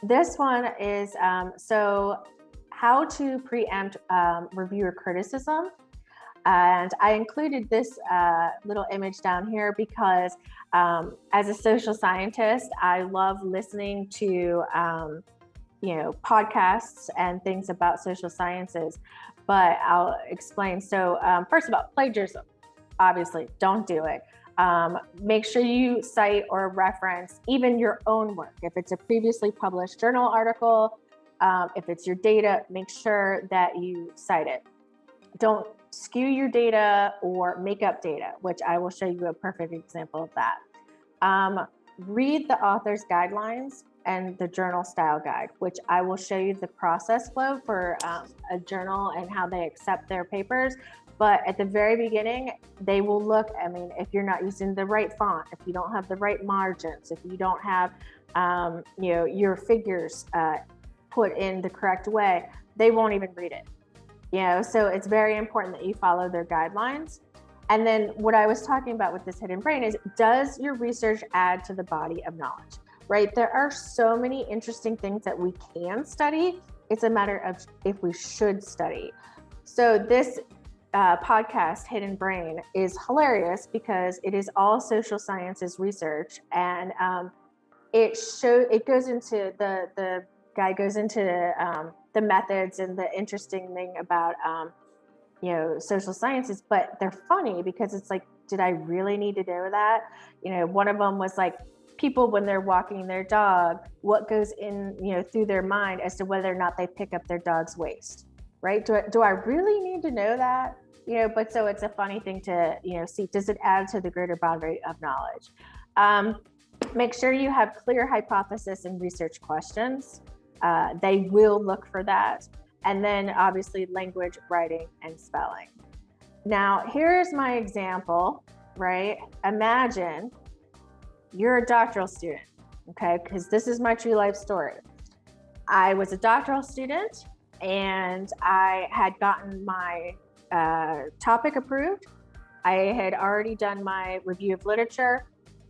This one is so how to preempt reviewer criticism. And I included this little image down here because as a social scientist, I love listening to podcasts and things about social sciences. But I'll explain. So first of all, plagiarism, obviously, don't do it. Make sure you cite or reference even your own work. If it's a previously published journal article, if it's your data, make sure that you cite it. Don't skew your data or make up data, which I will show you a perfect example of that. Read the author's guidelines and the journal style guide, which I will show you the process flow for a journal and how they accept their papers. But at the very beginning, they will look, if you're not using the right font, if you don't have the right margins, if you don't have, your figures put in the correct way, they won't even read it. So it's very important that you follow their guidelines. And then what I was talking about with this hidden brain is, does your research add to the body of knowledge, right? There are so many interesting things that we can study. It's a matter of if we should study. So this podcast, Hidden Brain, is hilarious because it is all social sciences research, and it goes into the guy goes into the methods and the interesting thing about social sciences, but they're funny because it's like, did I really need to know that? One of them was like, people when they're walking their dog, what goes in through their mind as to whether or not they pick up their dog's waist, right? Do I really need to know that? But so it's a funny thing to see, does it add to the greater body of knowledge? Make sure you have clear hypothesis and research questions. They will look for that. And then obviously language, writing, and spelling. Now, here's my example, right? Imagine you're a doctoral student, okay? Because this is my true life story. I was a doctoral student and I had gotten my topic approved. I had already done my review of literature,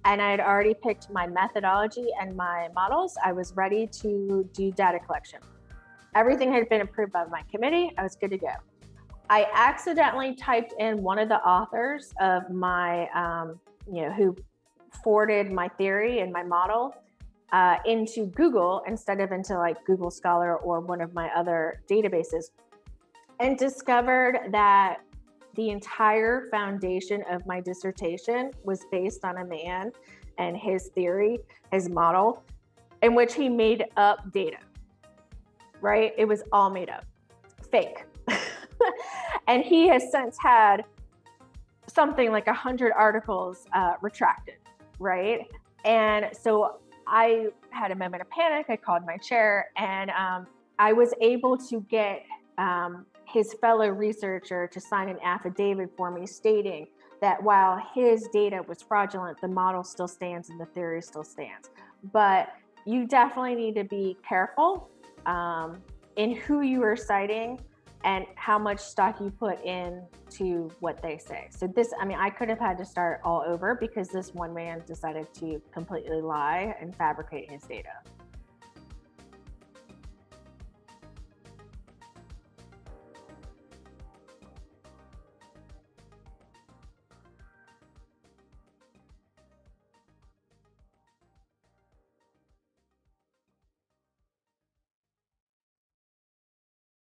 and I had already picked my methodology and my models. I was ready to do data collection. Everything had been approved by my committee. I was good to go. I accidentally typed in one of the authors of my, who forwarded my theory and my model into Google instead of into like Google Scholar or one of my other databases, and discovered that the entire foundation of my dissertation was based on a man and his theory, his model, in which he made up data, right? It was all made up, fake. And he has since had something like 100 articles retracted, right? And so I had a moment of panic. I called my chair, and I was able to get his fellow researcher to sign an affidavit for me stating that while his data was fraudulent, the model still stands and the theory still stands. But you definitely need to be careful in who you are citing and how much stock you put into what they say. So this, I could have had to start all over because this one man decided to completely lie and fabricate his data.